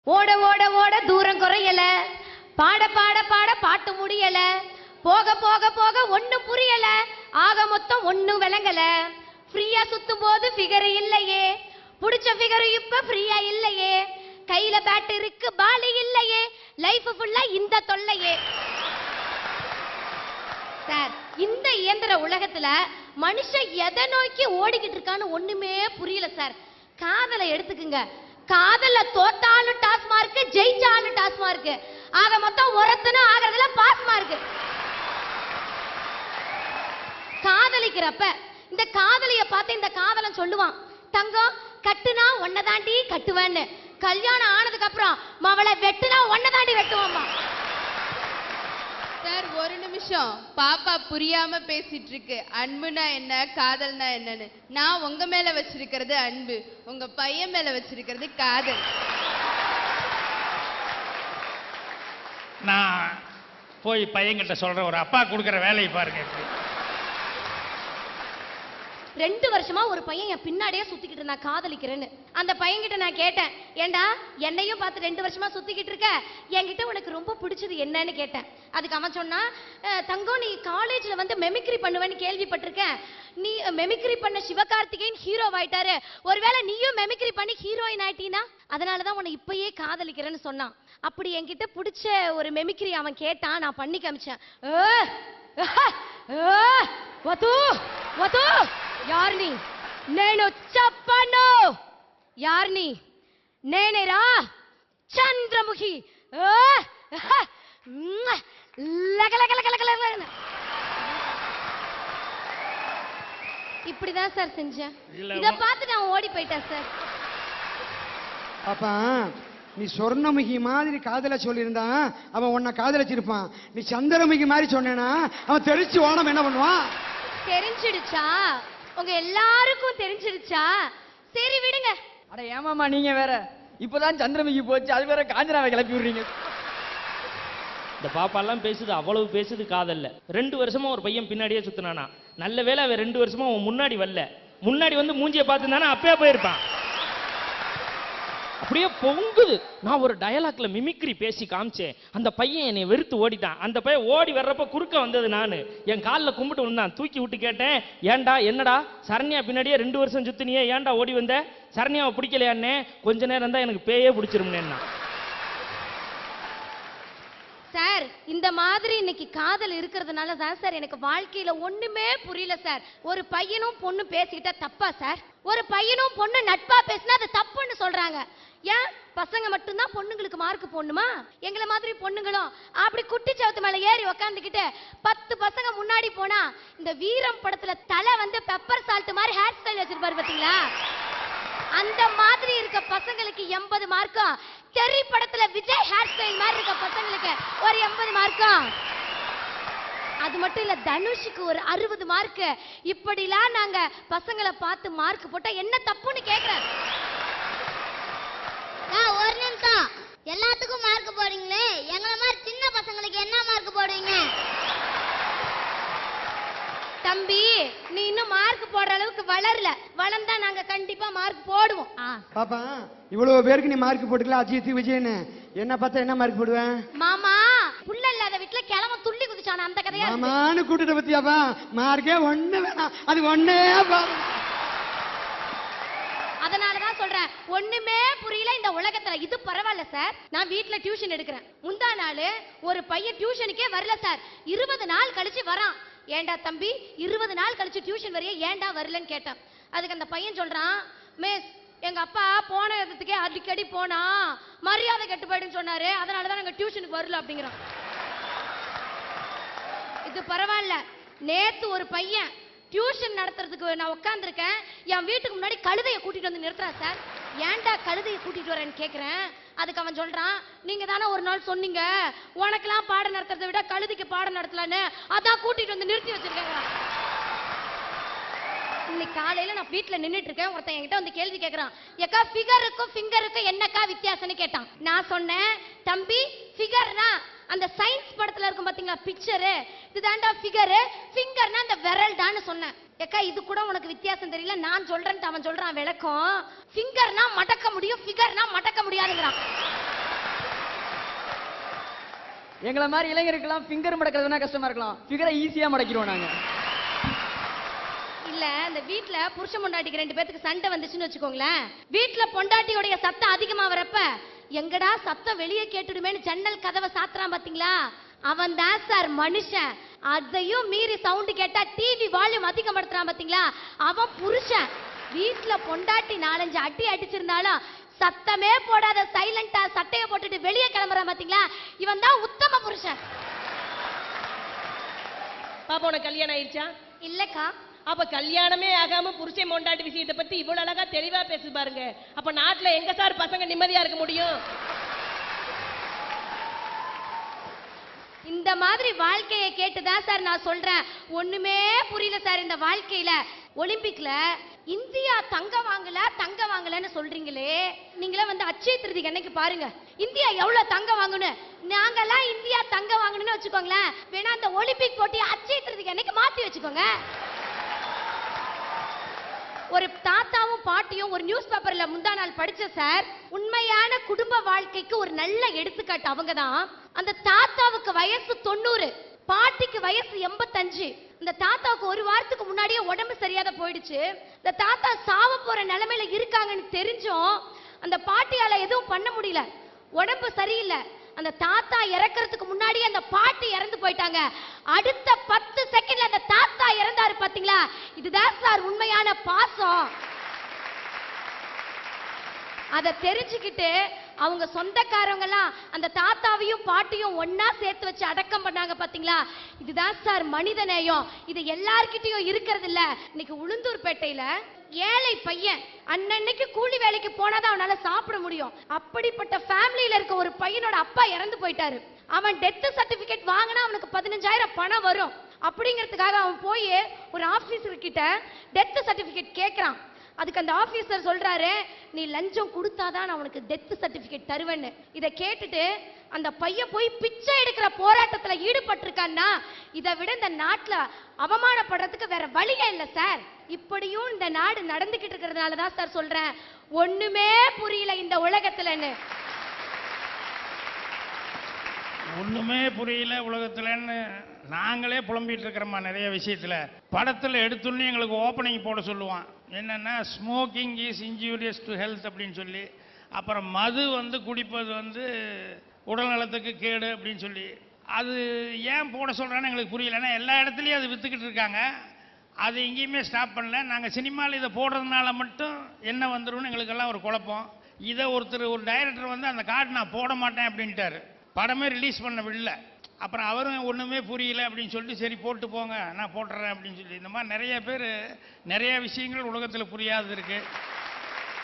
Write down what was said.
ஓட ஓட ஓட தூரம் குறையல, பாட பாட பாட பாட்டு முடியல, போக போக போக ஒண்ணும் புரியல, ஆக மொத்தம் ஒண்ணும் விளங்கல. ஃப்ரீயா சுத்தும் போது ஃபிகர் இல்லையே, புடிச்ச ஃபிகர் இப்ப ஃப்ரீயா இல்லையே, கையில பேட் இருக்கு பாலி இல்லையே, லைஃப் ஃபுல்லா இந்த தொல்லையே. சார், இந்த இயந்திர உலகத்துல மனுஷன் எதை நோக்கி ஓடிக்கிட்டு இருக்கான்னு ஒண்ணுமே புரியல சார். காதலை எடுத்துக்குங்க, காதல்ல தோத்தாலும் டாஸ் மார்க், ஜெயிச்சாலும் டாஸ் மார்க், ஆக மொத்தம் ஒருத்தனும் ஆகிறதுல பாஸ் மார்க். காதலிக்கிறப்ப இந்த காதலிய பார்த்து இந்த காதலன் சொல்லுவான், தங்கம் கட்டுனா ஒன்னதாண்டி கட்டுவேன்னு, கல்யாணம் ஆனதுக்கு அப்புறம் மவளை வெட்டுனா ஒன்னதாண்டி வெட்டுவாமா. சார், ஒரு நிமிஷம், பாப்பா புரியாம பேசிட்டு இருக்கு. அன்புனா என்ன, காதல்னா என்னன்னு. நான் உங்க மேல வச்சிருக்கிறது அன்பு, உங்க பையன் மேல வச்சிருக்கிறது காதல். நான் போய் பையன்கிட்ட சொல்றேன், ஒரு அப்பா கொடுக்குற வேலையை பாருங்க. 2 வருஷமா ஒரு பையன் என் பின்னாடியே சுத்திக்கிட்டு இருந்தா காதலிக்கிறேன்னு. அந்த பையன்கிட்ட நான் கேட்டேன், ஏண்டா என்னையும் பார்த்து 2 வருஷமா சுத்திக்கிட்டு இருக்க, என்கிட்ட உனக்கு ரொம்ப பிடிச்சது என்னன்னு கேட்டேன். அதுக்கு அவன் சொன்னா, தங்கம் நீ காலேஜ்ல வந்து மெமிக்ரி பண்ணுவேன்னு கேள்விப்பட்டிருக்கேன், நீ மெமிக்ரி பண்ண சிவகார்த்திகேயன் ஹீரோ ஆயிட்டாரு, ஒருவேளை நீயும் மெமிக்ரி பண்ணி ஹீரோயின் ஆயிட்டீனா, அதனாலதான் உன்னை இப்பயே காதலிக்கிறேன்னு சொன்னான். அப்படி என்கிட்ட பிடிச்ச ஒரு மெமிக்ரி அவன் கேட்டான், நான் பண்ணி காமிச்சேன். యార్ని నేను చెప్పను, యార్ని నేనేరా చంద్రముఖి. இப்படிதான் சார் செஞ்சேன். இத பார்த்து நான் ஓடி போயிட்டேன் சார். அப்பா, நீ சொர்ணமுகி மாதிரி காதல சொல்லியிருந்தான் அவன் உன்னை காதலிச்சிருப்பான். நீ சந்திரமுகி மாதிரி சொன்னேன்னா அவன் தெரிச்சு ஓடம் என்ன பண்ணுவான்? தெரிஞ்சிடுச்சா? உங்க எல்லாருக்கும் தெரிஞ்சிடுச்சா? சரி விடுங்க. அட ஏமாமா, நீங்க வேற இப்பதான் சந்திரமுகி போச்சு, அது வேற காஞ்சனாவை கிளப்பி விடுறீங்க. இந்த பாப்பா எல்லாம் பேசுது, அவ்வளவு பேசுது காதல்ல. 2 வருஷமா ஒரு பையன் பின்னாடியே சுத்தினானா. நல்ல வேளை அவன் 2 வருஷமா அவன் முன்னாடி வரல. முன்னாடி வந்து மூஞ்சியை பார்த்துருந்தானா அப்பயே போயிருப்பான். அப்படியே பொங்குது. நான் ஒரு டயலாக்ல மிமிக்ரி பேசி காமிச்சேன், அந்த பையன் என்னை வெறுத்து ஓடிட்டான். அந்த பையன் ஓடி வர்றப்ப குறுக்க வந்தது நானு. என் காலில் கும்பிட்டு விழுந்தான். தூக்கி விட்டு கேட்டேன், ஏன்டா என்னடா சரண்யா பின்னாடியே 2 வருஷம் சுத்தினியே, ஏன்டா ஓடி வந்த? சரண்யாவை பிடிக்கலையான்னே. கொஞ்ச நேரம் தான் எனக்கு பேயே பிடிச்சிரும்னேன்னா. சார், இந்த மாதிரி இன்னைக்கு காதல் இருக்கிறதுனால தான் சார் எனக்கு வாழ்க்கையில ஒண்ணுமே புரியல சார். ஒரு பையனும் பொண்ணு பேசிக்கிட்டா தப்பா சார்? ஒரு பையனும் பொண்ணு நட்பா பேசினா அது தப்புன்னு சொல்றாங்க. ஏன் பசங்க மட்டும்தான் பொண்ணுங்களுக்கு மார்க் போடணுமா? எங்களை மாதிரி பொண்ணுங்களும் அப்படி குட்டி சவத்து மேல ஏறி உக்காந்துக்கிட்டு 10 பசங்க முன்னாடி போனா, இந்த வீரம் படத்துல தலை வந்து பெப்பர் சால்ட் மாதிரி ஹேர் ஸ்டைல் வச்சிருப்பாரு பாத்தீங்களா, அந்த மாதிரி இருக்க பசங்களுக்கு 80 மார்க்கும், தெரி படத்துல விஜய் ஹேர் ஸ்டைல் மாதிரி இருக்க பசங்களுக்கு ஒரு 80 மார்க்கும், அது மட்டும் இல்ல தனுஷுக்கு ஒரு 60 மார்க். இப்படிலாம் நாங்க பசங்களை பார்த்து மார்க் போட்டா என்ன தப்புன்னு கேக்குறேன். ஒரு நிமிஷம், எல்லாத்துக்கும் மார்க் போடுறீங்களே, எங்களை மாதிரி சின்ன பசங்களுக்கு என்ன மார்க் போடுவீங்க? தம்பி, நீ இன்னும் மார்க் போடுற அளவுக்கு வளரல. வளர்ந்தா நாங்க கண்டிப்பா மார்க் போடுவோம். பாப்பா, இவ்வளவு பேருக்கு நீ மார்க் போட்டுக்கலாம், அஜித் விஜயன்னு. என்ன பார்த்தா என்ன மார்க் போடுவேன்? மாமா, புள்ள இல்லாத வீட்டுல கிழமை துள்ளி குதிச்சான அந்த கதையா மாமான்னு கூட்டிட்டு பத்தியாப்பா, மார்க்கே ஒண்ணு வேணாம், அது ஒண்ணே பாரு. அதனாலதான் சொல்றேன், ஒண்ணுமே புரியல இந்த உலகத்துல. இது பரவாயில்ல சார், நான் வீட்டுல டியூஷன் எடுக்கிறேன். முந்தா நாள் ஒரு பையன் டியூஷனுக்கே வரல சார். 20 நாள் கழிச்சு வரான். ஏண்டா தம்பி, 20 நாள் கழிச்சு டியூஷன் வரைய ஏண்டா வரலன்னு கேட்டான். அதுக்கு அந்த பையன் சொல்றான், மிஸ், எங்க அப்பா போன இடத்துக்கே அடிக்கடி போனா மரியாதை கெட்டு போயிடுன்னு சொன்னாரு, அதனாலதான் நாங்க டியூஷனுக்கு வரல அப்படிங்கிறான். இது பரவாயில்ல. நேத்து ஒரு பையன் டியூஷன் நடத்துறதுக்கு நான் உட்காந்துருக்கேன், என் வீட்டுக்கு முன்னாடி கழுதையை கூட்டிட்டு வந்து நிறுத்துறான் சார். ஏன்டா கழுதையை கூட்டிட்டு வரேன்னு கேக்குறேன். அதுக்கு அவன் சொல்றான், நீங்க தானே ஒரு நாள் சொன்னீங்க உனக்கெல்லாம் பாடம் நடத்துறதை விட கழுதைக்கு பாடம் நடத்தலான்னு, அதான் கூட்டிட்டு வந்து நிறுத்தி வச்சிருக்கேன். இன்னைக்கு காலையில நான் வீட்டுல நின்னுட்டு இருக்கேன், ஒருத்தன் என்கிட்ட வந்து கேள்வி கேட்கறான், ஏக்கா ஃபிகருக்கும் ஃபிங்கருக்கும் என்னக்கா வித்தியாசம்னு கேட்டான். நான் சொன்னேன், தம்பி ஃபிகர்னா அந்த சயின்ஸ் படத்துல இருக்கும் பாத்தீங்களா பிக்சரு, இதுதான்டா ஃபிகரு, ஃபிங்கர்னா அந்த விரல்டான்னு சொன்னேன். ஏக்கா இது கூட உனக்கு வித்தியாசம் தெரியல, நான் சொல்றேன். அவன் சொல்றான் விளக்கம், ஃபிங்கர்னா மடக்க முடியும், ஃபிகர்னா மடக்க முடியாதுங்கிறான். எங்களை மாதிரி இளைஞருக்கெல்லாம் ஃபிங்கர் மடக்கிறதுனா கஷ்டமா இருக்கலாம், ஃபிகரை ஈஸியா மடக்கிடுவோம் நாங்க. இல்ல இந்த வீட்ல புருஷன் பொண்டாட்டிக்கு 2 பேத்துக்கு சண்டை வந்துச்சுன்னு வச்சுக்கோங்களேன், வீட்ல பொண்டாட்டியோடைய சத்தம் அதிகமா வரப்ப எங்கடா சத்தம் வெளியே கேட்டுடுமேன்னு ஜன்னல் கதவை சாத்துறான் பாத்தீங்களா, அவன் தான் சார் மனுஷன். அதையும் மீறி சவுண்ட் கேட்டா டிவி வால்யூம் அதிகப்படுத்துறான் பாத்தீங்களா, அவன் புருஷன். வீட்ல பொண்டாட்டி 4-5 அடி அடிச்சிருந்தாலும் சத்தமே போடாத சைலண்டா சட்டையை போட்டுட்டு வெளியே கிளம்புறான் பாத்தீங்களா, இவன் தான் உத்தம புருஷன். பாப்பா உனக்கு கல்யாணம் ஆயிடுச்சா? இல்லக்கா. அப்ப கல்யாணமே ஆகாம புருஷன் பொண்டாட்டி விஷயத்தை பத்தி இவ்வளவு அழகா தெளிவா பேசு பாருங்க. அப்ப நாட்டுல எங்க சார் பசங்க நிம்மதியா இருக்க முடியும்? இந்த மாதிரி வாழ்க்கையை கேட்டுதான் சார் நான் சொல்றேன், ஒண்ணுமே புரியல சார் இந்த வாழ்க்கையில. ஒலிம்பிக்ல இந்தியா தங்கம் வாங்கலன்னு சொல்றீங்களே, நீங்களே வந்து அட்சய திருதிக்கு அன்னைக்கு பாருங்க இந்தியா எவ்வளவு தங்கம் வாங்கணும். நாங்கெல்லாம் இந்தியா தங்கம் வாங்கணும்னு வச்சுக்கோங்களேன், வேணா அந்த ஒலிம்பிக் போட்டியை அட்சய திருதிக்கு அன்னைக்கு மாத்தி வச்சுக்கோங்க. ஒரு தாத்தாவும் பாட்டியும் ஒரு நியூஸ் பேப்பர்ல முந்தா நாள் படிச்ச சார், உண்மையான குடும்ப வாழ்க்கைக்கு ஒரு நல்ல எடுத்துக்காட்டு அவங்க தான். அந்த தாத்தாவுக்கு வயசு 90, பாட்டிக்கு வயசு 85. இந்த தாத்தாவுக்கு ஒரு வாரத்துக்கு முன்னாடியே உடம்பு சரியாத போயிடுச்சு. இந்த தாத்தா சாவ போற நிலைமையில இருக்காங்கன்னு தெரிஞ்சும் அந்த பாட்டியால எதுவும் பண்ண முடியல, உடம்பு சரியில்லை. அந்த தாத்தா இறக்கிறதுக்கு முன்னாடி அந்த பாட்டி இறந்து போயிட்டாங்க. அடுத்த 10 செகண்ட்ல அந்த தாத்தா இறந்தாரு பாத்தீங்களா, இதுதான் சார் உண்மையான பாசம். அதை தெரிஞ்சுக்கிட்டு அவங்க சொந்தக்காரங்க எல்லாம் அந்த தாத்தாவையும் பாட்டியும் ஒன்னா சேர்த்து வச்சு அடக்கம் பண்ணாங்க பாத்தீங்களா, இதுதான் சார் மனித நேயம். இது எல்லார்கிட்டயும் இருக்கிறது இல்ல. இன்னைக்கு உளுந்தூர்பேட்டையில ஏழை பையன் அன்னன்னைக்கு கூலி வேலைக்கு போனாதான் அவனால சாப்பிட முடியும். அப்படிப்பட்ட ஃபேமிலியில இருக்க ஒரு பையனோட அப்பா இறந்து போயிட்டாரு. அவன் டெத் சர்டிபிகேட் வாங்கினா அவனுக்கு 15,000 பணம் வரும். அப்படிங்கிறதுக்காக அவன் போய் ஒரு ஆபீசர் கிட்ட டெத் சர்டிபிகேட் கேட்கிறான். அதுக்கு அந்த ஆபீசர் சொல்றாரு, நீ லஞ்சம் கொடுத்தாதான் நான் உனக்கு டெத் சர்டிபிகேட் தருவேன்னு. இதை கேட்டுட்டு அந்த பையன் போய் பிச்சை எடுக்கிற போராட்டத்துல ஈடுபட்டிருக்கான்னா, இதை விட இந்த நாட்டுல அவமானப்படுறதுக்கு வேற வழியே இல்லை சார். இப்படியும் இந்த நாடு நடந்துகிட்டு இருக்கிறதுனால தான் சார் சொல்றேன், ஒண்ணுமே புரியல இந்த உலகத்துலன்னு. ஒண்ணுமே புரியல உலகத்துலன்னு நாங்களே புலம்பிட்டு இருக்கிறோமா நிறைய விஷயத்துல. படத்துல எடுத்துன்னு எங்களுக்கு ஓப்பனிங் போட சொல்லுவான், என்னன்னா smoking is injurious to health அப்படின்னு சொல்லி. அப்புறம் மது வந்து குடிப்பது வந்து உடல் நலத்துக்கு கேடு அப்படின்னு சொல்லி. அது ஏன் போட சொல்றான்னு எங்களுக்கு புரியல. ஏன்னா எல்லா இடத்துலையும் அது வித்துக்கிட்டு இருக்காங்க, அது எங்கேயுமே ஸ்டாப் பண்ணல. நாங்கள் சினிமாவில் இதை போடுறதுனால மட்டும் என்ன வந்துரும்னு எங்களுக்கெல்லாம் ஒரு குழப்பம். இதை ஒரு டைரக்டர் வந்து அந்த கார்டு நான் போட மாட்டேன் அப்படின்ட்டாரு, படமே ரிலீஸ் பண்ண விடல. அப்புறம் அவரும் ஒன்றுமே புரியல அப்படின்னு சொல்லிட்டு சரி போட்டு போங்க நான் போட்டுறேன் அப்படின்னு சொல்லி. இந்த மாதிரி நிறைய பேர் நிறைய விஷயங்கள் உலகத்தில் புரியாது இருக்கு.